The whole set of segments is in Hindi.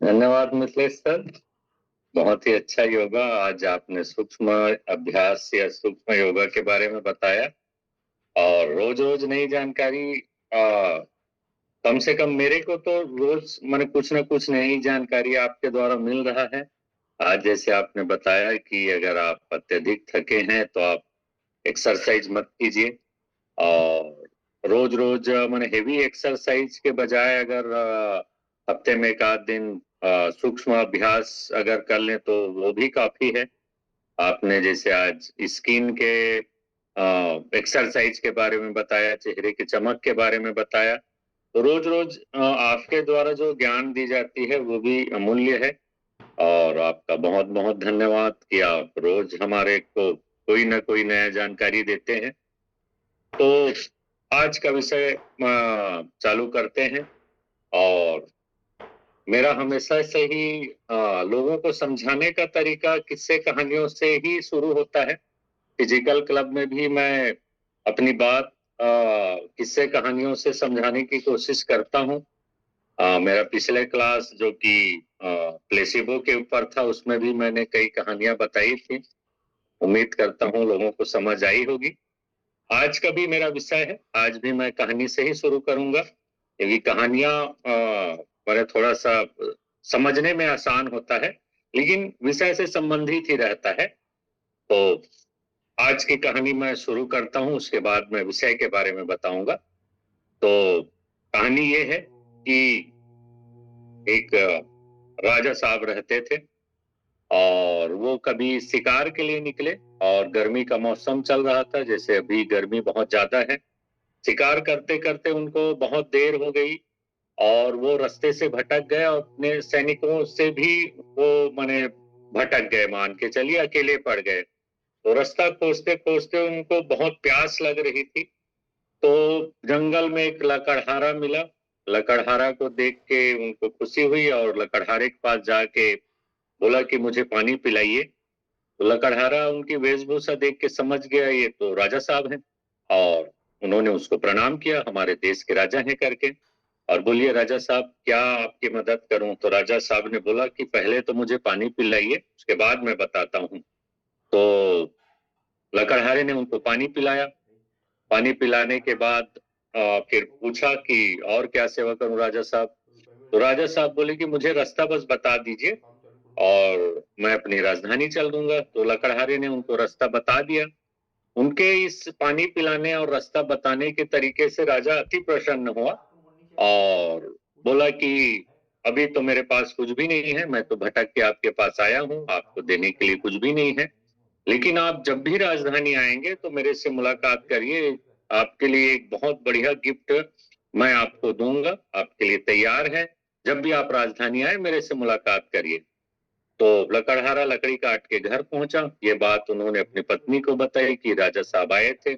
धन्यवाद मिथिलेश सर। बहुत ही अच्छा योगा आज आपने सूक्ष्म अभ्यास या सूक्ष्म योगा के बारे में बताया। और रोज रोज नई जानकारी कम से कम मेरे को तो रोज मैंने कुछ ना कुछ नई जानकारी आपके द्वारा मिल रहा है। आज जैसे आपने बताया कि अगर आप अत्यधिक थके हैं तो आप एक्सरसाइज मत कीजिए। और रोज रोज मैंने हेवी एक्सरसाइज के बजाय अगर हफ्ते में एक आध दिन सूक्ष्म अभ्यास अगर कर लें तो वो भी काफी है। आपने जैसे आज स्किन के एक्सरसाइज के बारे में बताया, चेहरे की चमक के बारे में बताया, तो रोज रोज आपके द्वारा जो ज्ञान दी जाती है वो भी अमूल्य है। और आपका बहुत बहुत धन्यवाद कि आप रोज हमारे को कोई ना कोई नया जानकारी देते हैं। तो आज का विषय चालू करते हैं। और मेरा हमेशा से ही लोगों को समझाने का तरीका किस्से कहानियों से ही शुरू होता है। फिजिकल क्लब में भी मैं अपनी बात किस्से कहानियों से समझाने की कोशिश करता हूँ। मेरा पिछले क्लास जो कि प्लेसिबो के ऊपर था उसमें भी मैंने कई कहानियां बताई थी। उम्मीद करता हूँ लोगों को समझ आई होगी। आज का भी मेरा विषय है, आज भी मैं कहानी से ही शुरू करूंगा क्योंकि कहानियां मेरे थोड़ा सा समझने में आसान होता है लेकिन विषय से संबंधित ही रहता है। तो आज की कहानी मैं शुरू करता हूं, उसके बाद मैं विषय के बारे में बताऊंगा। तो कहानी ये है कि एक राजा साहब रहते थे और वो कभी शिकार के लिए निकले और गर्मी का मौसम चल रहा था, जैसे अभी गर्मी बहुत ज्यादा है। शिकार करते करते उनको बहुत देर हो गई और वो रास्ते से भटक गए और अपने सैनिकों से भी वो माने भटक गए, मान के चलिए अकेले पड़ गए। तो रास्ता खोजते खोजते उनको बहुत प्यास लग रही थी। तो जंगल में एक लकड़हारा मिला। लकड़हारा को देख के उनको खुशी हुई और लकड़हारे के पास जाके बोला कि मुझे पानी पिलाइए। तो लकड़हारा उनकी वेशभूषा देख के समझ गया ये तो राजा साहब हैं और उन्होंने उसको प्रणाम किया, हमारे देश के राजा हैं करके। और बोलिए राजा साहब क्या आपकी मदद करूं? तो राजा साहब ने बोला कि पहले तो मुझे पानी पिलाइए, उसके बाद मैं बताता हूं। तो लकड़हारे ने उनको पानी पिलाया। पानी पिलाने के बाद फिर पूछा कि और क्या सेवा करूं राजा साहब? तो राजा साहब बोले कि मुझे रास्ता बस बता दीजिए और मैं अपनी राजधानी चल दूंगा। तो लकड़हारे ने उनको रास्ता बता दिया। उनके इस पानी पिलाने और रास्ता बताने के तरीके से राजा अति प्रसन्न हुआ और बोला कि अभी तो मेरे पास कुछ भी नहीं है, मैं तो भटक के आपके पास आया हूँ, आपको देने के लिए कुछ भी नहीं है, लेकिन आप जब भी राजधानी आएंगे तो मेरे से मुलाकात करिए। आपके लिए एक बहुत बढ़िया गिफ्ट मैं आपको दूंगा, आपके लिए तैयार है। जब भी आप राजधानी आए मेरे से मुलाकात करिए। तो लकड़हारा लकड़ी काट के घर पहुंचा। ये बात उन्होंने अपनी पत्नी को बताई कि राजा साहब आए थे,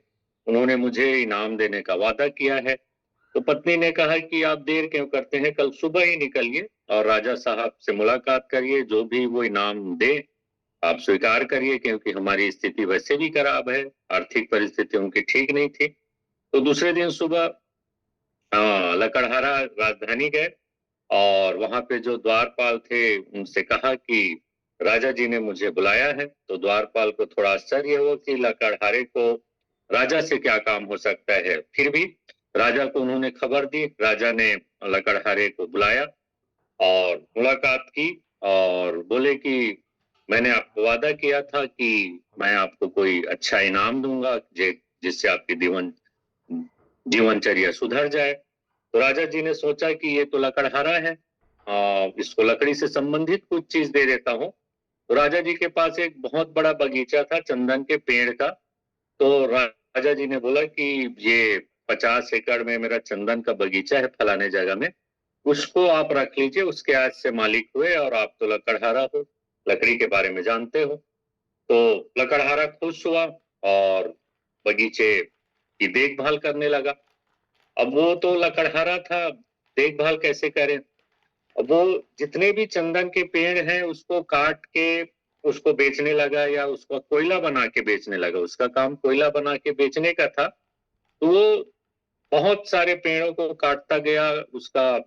उन्होंने मुझे इनाम देने का वादा किया है। तो पत्नी ने कहा कि आप देर क्यों करते हैं, कल सुबह ही निकलिए और राजा साहब से मुलाकात करिए, जो भी वो इनाम दे आप स्वीकार करिए, क्योंकि हमारी स्थिति वैसे भी खराब है, आर्थिक परिस्थिति उनकी ठीक नहीं थी। तो दूसरे दिन सुबह लकड़हारा राजधानी गए और वहां पे जो द्वारपाल थे उनसे कहा कि राजा जी ने मुझे बुलाया है। तो द्वारपाल को थोड़ा आश्चर्य हुआ कि लकड़हारे को राजा से क्या काम हो सकता है। फिर भी राजा को उन्होंने खबर दी। राजा ने लकड़हारे को बुलाया और मुलाकात की और बोले कि मैंने आपको वादा किया था कि मैं आपको कोई अच्छा इनाम दूंगा जिससे आपकी जीवनचर्या सुधर जाए। तो राजा जी ने सोचा कि ये तो लकड़हारा है, इसको लकड़ी से संबंधित कुछ चीज दे देता हूँ। तो राजा जी के पास एक बहुत बड़ा बगीचा था चंदन के पेड़ का। तो राजा जी ने बोला कि ये 50 एकड़ में मेरा चंदन का बगीचा है फलाने जगह में, उसको आप रख लीजिए, उसके आज से मालिक हुए और आप तो लकड़हारा हो, लकड़ी के बारे में जानते हो। तो लकड़हारा खुश हुआ और बगीचे की देखभाल करने लगा। अब वो तो लकड़हारा था, देखभाल कैसे करें? अब वो जितने भी चंदन के पेड़ हैं उसको काट के उसको बेचने लगा या उसको कोयला बना के बेचने लगा। उसका काम कोयला बना के बेचने का था। तो वो बहुत सारे पेड़ों को काटता गया, उसका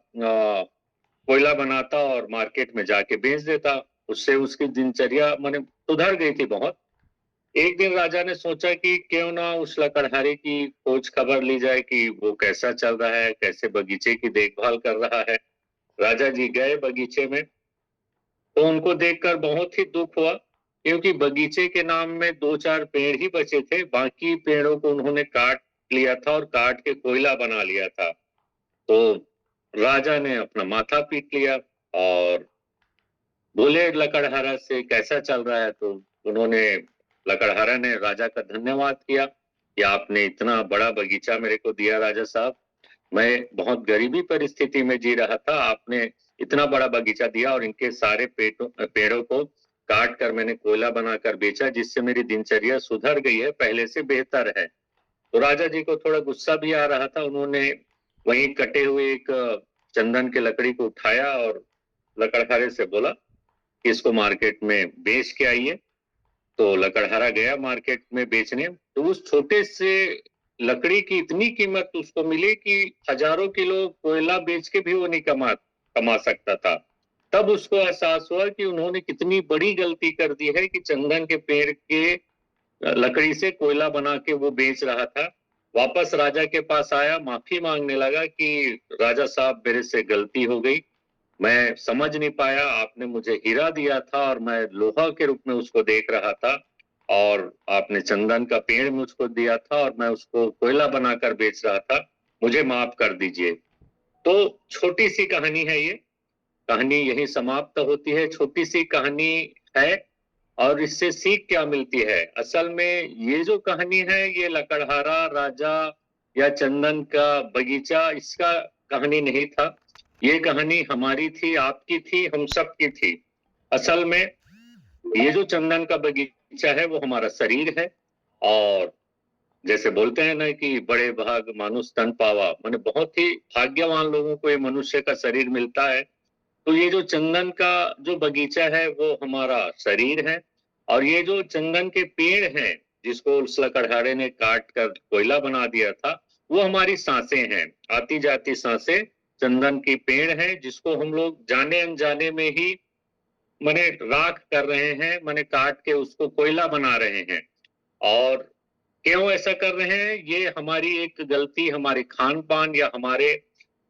कोयला बनाता और मार्केट में जाके बेच देता। उससे उसकी दिनचर्या माने सुधर गई थी बहुत। एक दिन राजा ने सोचा कि क्यों ना उस लकड़हारे की खोज खबर ली जाए कि वो कैसा चल रहा है, कैसे बगीचे की देखभाल कर रहा है। राजा जी गए बगीचे में, तो उनको देखकर बहुत ही दुख हुआ, क्योंकि बगीचे के नाम में 2-4 पेड़ ही बचे थे, बाकी पेड़ों को उन्होंने काट लिया था और काट के कोयला बना लिया था। तो राजा ने अपना माथा पीट लिया और बोले लकड़हारा से कैसा चल रहा है? तो उन्होंने लकड़हारा ने राजा का धन्यवाद किया कि आपने इतना बड़ा बगीचा मेरे को दिया राजा साहब। मैं बहुत गरीबी परिस्थिति में जी रहा था, आपने इतना बड़ा बगीचा दिया और इनके सारे पेड़ों को काट कर मैंने कोयला बनाकर बेचा, जिससे मेरी दिनचर्या सुधर गई है, पहले से बेहतर है। तो राजा जी को थोड़ा गुस्सा भी आ रहा था। उन्होंने वहीं कटे हुए एक चंदन के लकड़ी को उठाया और लकड़हारे से बोला कि इसको मार्केट में बेच के आइए। तो लकड़हारा गया मार्केट में बेचने, तो उस छोटे से लकड़ी की इतनी कीमत उसको मिली कि हजारों किलो कोयला बेच के भी वो नहीं कमा कमा सकता था। तब उसको एहसास हुआ कि उन्होंने कितनी बड़ी गलती कर दी है कि चंदन के पेड़ के लकड़ी से कोयला बना के वो बेच रहा था। वापस राजा के पास आया, माफी मांगने लगा कि राजा साहब मेरे से गलती हो गई, मैं समझ नहीं पाया, आपने मुझे हीरा दिया था और मैं लोहा के रूप में उसको देख रहा था, और आपने चंदन का पेड़ मुझको दिया था और मैं उसको कोयला बनाकर बेच रहा था, मुझे माफ कर दीजिए। तो छोटी सी कहानी है ये, कहानी यहीं समाप्त होती है, छोटी सी कहानी है। और इससे सीख क्या मिलती है? असल में ये जो कहानी है, ये लकड़हारा राजा या चंदन का बगीचा, इसका कहानी नहीं था। ये कहानी हमारी थी, आपकी थी, हम सब की थी। असल में ये जो चंदन का बगीचा है वो हमारा शरीर है। और जैसे बोलते हैं ना कि बड़े भाग मानुष तन पावा, माने बहुत ही भाग्यवान लोगों को ये मनुष्य का शरीर मिलता है। तो ये जो चंदन का जो बगीचा है वो हमारा शरीर है, और ये जो चंदन के पेड़ हैं जिसको उस लकड़हारे ने काट कर कोयला बना दिया था, वो हमारी सांसें हैं, आती जाती सांसें चंदन की पेड़ हैं, जिसको हम लोग जाने अनजाने में ही मने राख कर रहे हैं, मने काट के उसको कोयला बना रहे हैं। और क्यों ऐसा कर रहे हैं? ये हमारी एक गलती, हमारे खान-पान या हमारे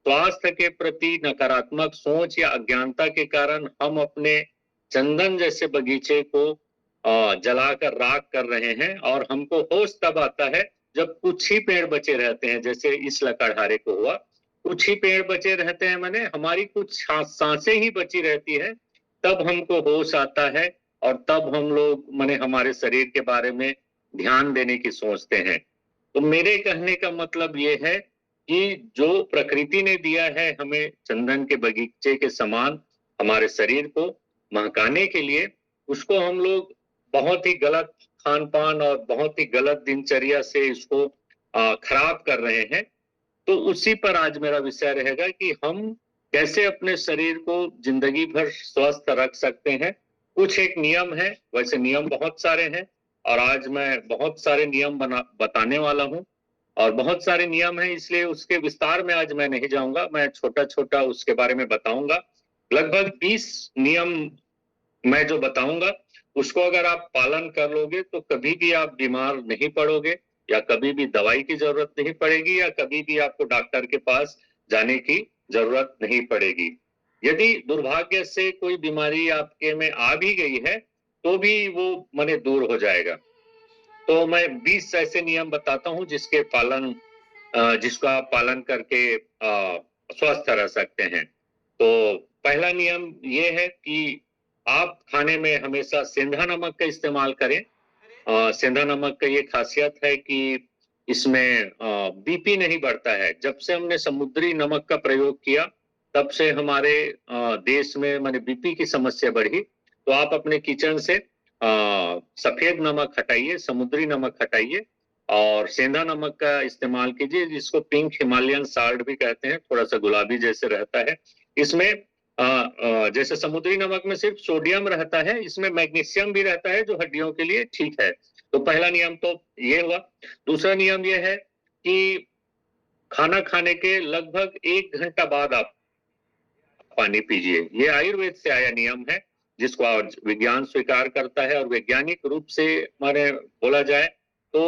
स्वास्थ्य के प्रति नकारात्मक सोच या अज्ञानता के कारण हम अपने चंदन जैसे बगीचे को जलाकर राख कर रहे हैं। और हमको होश तब आता है जब कुछ ही पेड़ बचे रहते हैं, जैसे इस लकड़हारे को हुआ, कुछ ही पेड़ बचे रहते हैं, माने हमारी कुछ सांसें ही बची रहती है, तब हमको होश आता है, और तब हम लोग माने हमारे शरीर के बारे में ध्यान देने की सोचते हैं। तो मेरे कहने का मतलब ये है कि जो प्रकृति ने दिया है हमें चंदन के बगीचे के समान हमारे शरीर को महकाने के लिए, उसको हम लोग बहुत ही गलत खान-पान और बहुत ही गलत दिनचर्या से इसको खराब कर रहे हैं। तो उसी पर आज मेरा विषय रहेगा कि हम कैसे अपने शरीर को जिंदगी भर स्वस्थ रख सकते हैं। कुछ एक नियम है, वैसे नियम बहुत सारे हैं, और आज मैं बहुत सारे नियम बताने वाला हूँ। और बहुत सारे नियम हैं, इसलिए उसके विस्तार में आज मैं नहीं जाऊँगा, मैं छोटा-छोटा उसके बारे में बताऊँगा। लगभग 20 नियम मैं जो बताऊँगा, उसको अगर आप पालन कर लोगे तो कभी भी आप बीमार नहीं पड़ोगे, या कभी भी दवाई की ज़रूरत नहीं पड़ेगी, या कभी भी आपको डॉक्टर के पास जाने की ज़रूरत नहीं पड़ेगी। यदि दुर्भाग्य से कोई बीमारी आपके में आ भी गई है, तो भी वो मने दूर हो जाएगा। तो मैं 20 ऐसे नियम बताता हूँ जिसको आप पालन करके स्वस्थ रह सकते हैं। तो पहला नियम ये है कि आप खाने में हमेशा सेंधा नमक का इस्तेमाल करें। सेंधा नमक का ये खासियत है कि इसमें बीपी नहीं बढ़ता है। जब से हमने समुद्री नमक का प्रयोग किया, तब से हमारे देश में माने बीपी की समस्या बढ़ी। तो आप अपने किचन से सफेद नमक हटाइए, समुद्री नमक हटाइए, और सेंधा नमक का इस्तेमाल कीजिए, जिसको पिंक हिमालयन साल्ट भी कहते हैं, थोड़ा-सा गुलाबी जैसे रहता है। इसमें जैसे समुद्री नमक में सिर्फ सोडियम रहता है, इसमें मैग्नीशियम भी रहता है, जो हड्डियों के लिए ठीक है। तो पहला नियम तो ये हुआ। दूसरा नियम ये है कि खाना खाने के लगभग 1 घंटा बाद आप पानी पीजिए। ये आयुर्वेद से आया नियम है जिसको आज विज्ञान स्वीकार करता है, और वैज्ञानिक रूप से माने बोला जाए तो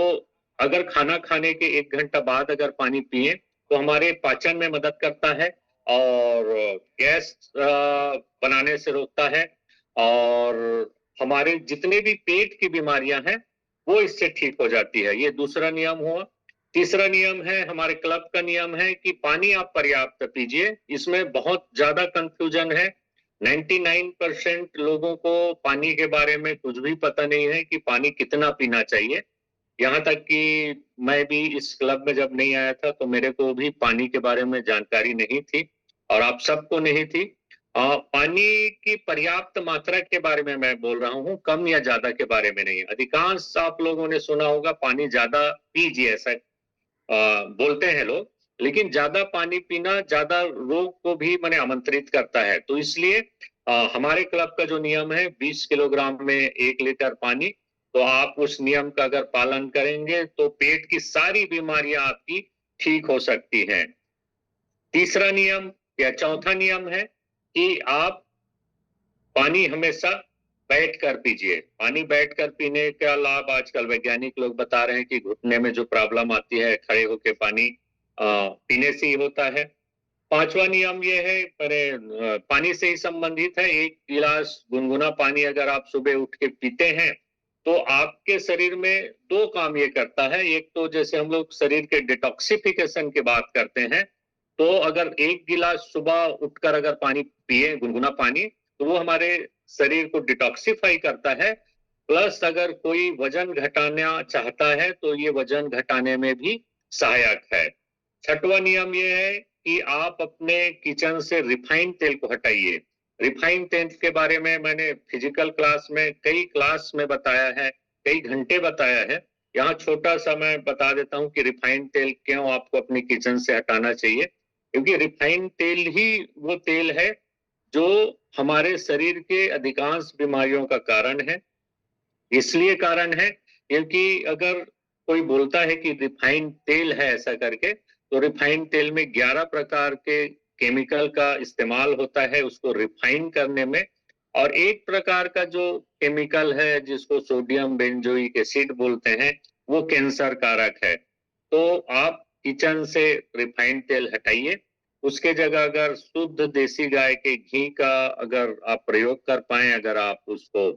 अगर खाना खाने के 1 घंटा बाद अगर पानी पिए तो हमारे पाचन में मदद करता है और गैस बनाने से रोकता है, और हमारे जितने भी पेट की बीमारियां हैं वो इससे ठीक हो जाती है। ये दूसरा नियम हुआ। तीसरा नियम है, हमारे क्लब का नियम है कि पानी आप पर्याप्त पीजिए। इसमें बहुत ज्यादा कंफ्यूजन है। 99% लोगों को पानी के बारे में कुछ भी पता नहीं है कि पानी कितना पीना चाहिए। यहाँ तक कि मैं भी इस क्लब में जब नहीं आया था तो मेरे को भी पानी के बारे में जानकारी नहीं थी, और आप सबको नहीं थी। पानी की पर्याप्त मात्रा के बारे में मैं बोल रहा हूँ, कम या ज्यादा के बारे में नहीं। अधिकांश आप लोगों ने सुना होगा पानी ज्यादा पीजिए, ऐसा बोलते हैं लोग, लेकिन ज्यादा पानी पीना ज्यादा रोग को भी माने आमंत्रित करता है। तो इसलिए हमारे क्लब का जो नियम है 20 किलोग्राम में 1 लीटर पानी, तो आप उस नियम का अगर पालन करेंगे तो पेट की सारी बीमारियां आपकी ठीक हो सकती हैं। तीसरा नियम या चौथा नियम है कि आप पानी हमेशा बैठकर पीजिए। पानी बैठकर पीने का लाभ आजकल वैज्ञानिक लोग बता रहे हैं कि घुटने में जो प्रॉब्लम आती है खड़े होकर पानी पीने से ही होता है। पांचवा नियम ये है, पानी से ही संबंधित है। 1 गिलास गुनगुना पानी अगर आप सुबह उठ के पीते हैं तो आपके शरीर में 2 काम ये करता है। एक तो जैसे हम लोग शरीर के डिटॉक्सिफिकेशन की बात करते हैं, तो अगर 1 गिलास सुबह उठकर अगर पानी पिए, गुनगुना पानी, तो वो हमारे शरीर को डिटॉक्सिफाई करता है। प्लस अगर कोई वजन घटाना चाहता है तो ये वजन घटाने में भी सहायक है। छठवां नियम ये है कि आप अपने किचन से रिफाइंड तेल को हटाइए। रिफाइंड तेल के बारे में मैंने फिजिकल क्लास में कई क्लास में बताया है, कई घंटे बताया है। यहाँ छोटा सा मैं बता देता हूँ कि रिफाइंड तेल क्यों आपको अपनी किचन से हटाना चाहिए। क्योंकि रिफाइंड तेल ही वो तेल है जो हमारे शरीर के अधिकांश बीमारियों का कारण है। इसलिए कारण है क्योंकि अगर कोई बोलता है कि रिफाइंड तेल है ऐसा करके, तो रिफाइंड तेल में 11 प्रकार के केमिकल का इस्तेमाल होता है उसको रिफाइन करने में। और एक प्रकार का जो केमिकल है जिसको सोडियम बेंजोइक एसिड बोलते हैं, वो कैंसर कारक है। तो आप किचन से रिफाइंड तेल हटाइए। उसके जगह अगर शुद्ध देसी गाय के घी का अगर आप प्रयोग कर पाए, अगर आप उसको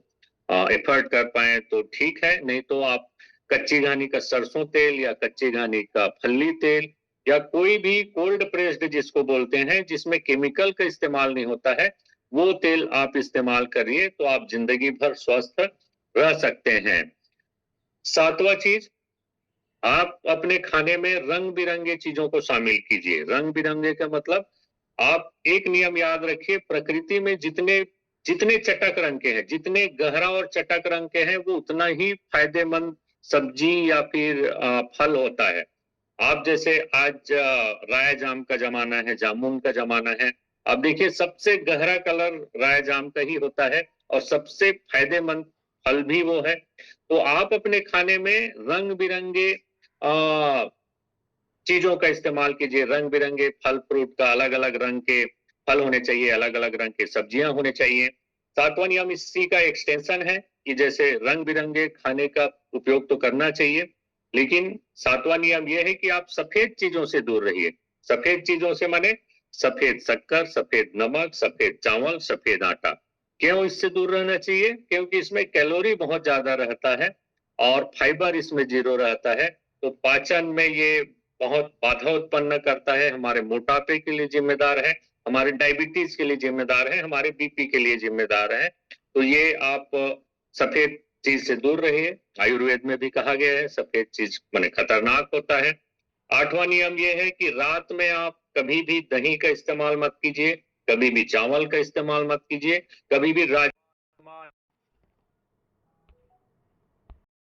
एफर्ट कर पाए तो ठीक है, नहीं तो आप कच्ची घानी का सरसों तेल या कच्ची घानी का फल्ली तेल या कोई भी कोल्ड प्रेस्ड जिसको बोलते हैं जिसमें केमिकल का इस्तेमाल नहीं होता है, वो तेल आप इस्तेमाल करिए तो आप जिंदगी भर स्वस्थ रह सकते हैं। 7वां चीज, आप अपने खाने में रंग बिरंगे चीजों को शामिल कीजिए। रंग बिरंगे का मतलब, आप एक नियम याद रखिए, प्रकृति में जितने जितने चटक रंग के हैं, जितने गहरा और चटक रंग के हैं, वो उतना ही फायदेमंद सब्जी या फिर फल होता है। आप जैसे आज राय जाम का जमाना है, जामुन का जमाना है, आप देखिए सबसे गहरा कलर राय जाम का ही होता है और सबसे फायदेमंद फल भी वो है। तो आप अपने खाने में रंग बिरंगे चीजों का इस्तेमाल कीजिए। रंग बिरंगे फल फ्रूट का, अलग अलग रंग के फल होने चाहिए, अलग अलग रंग के सब्जियां होने चाहिए। 7वां नियम इसी का एक्सटेंशन है कि जैसे रंग बिरंगे खाने का उपयोग तो करना चाहिए, लेकिन 7वां नियम यह है कि आप सफेद चीजों से दूर रहिए। सफेद चीजों से माने सफेद शक्कर, सफेद नमक, सफेद चावल, सफेद आटा। क्यों इससे दूर रहना चाहिए? क्योंकि इसमें कैलोरी बहुत ज्यादा रहता है और फाइबर इसमें 0 रहता है। तो पाचन में ये बहुत बाधा उत्पन्न करता है, हमारे मोटापे के लिए जिम्मेदार है, हमारे डायबिटीज के लिए जिम्मेदार है, हमारे बीपी के लिए जिम्मेदार है। तो ये आप सफेद चीज से दूर रहिए। आयुर्वेद में भी कहा गया है सफेद चीज माने खतरनाक होता है। 8वां नियम ये है कि रात में आप कभी भी दही का इस्तेमाल मत कीजिए, कभी भी चावल का इस्तेमाल मत कीजिए, कभी भी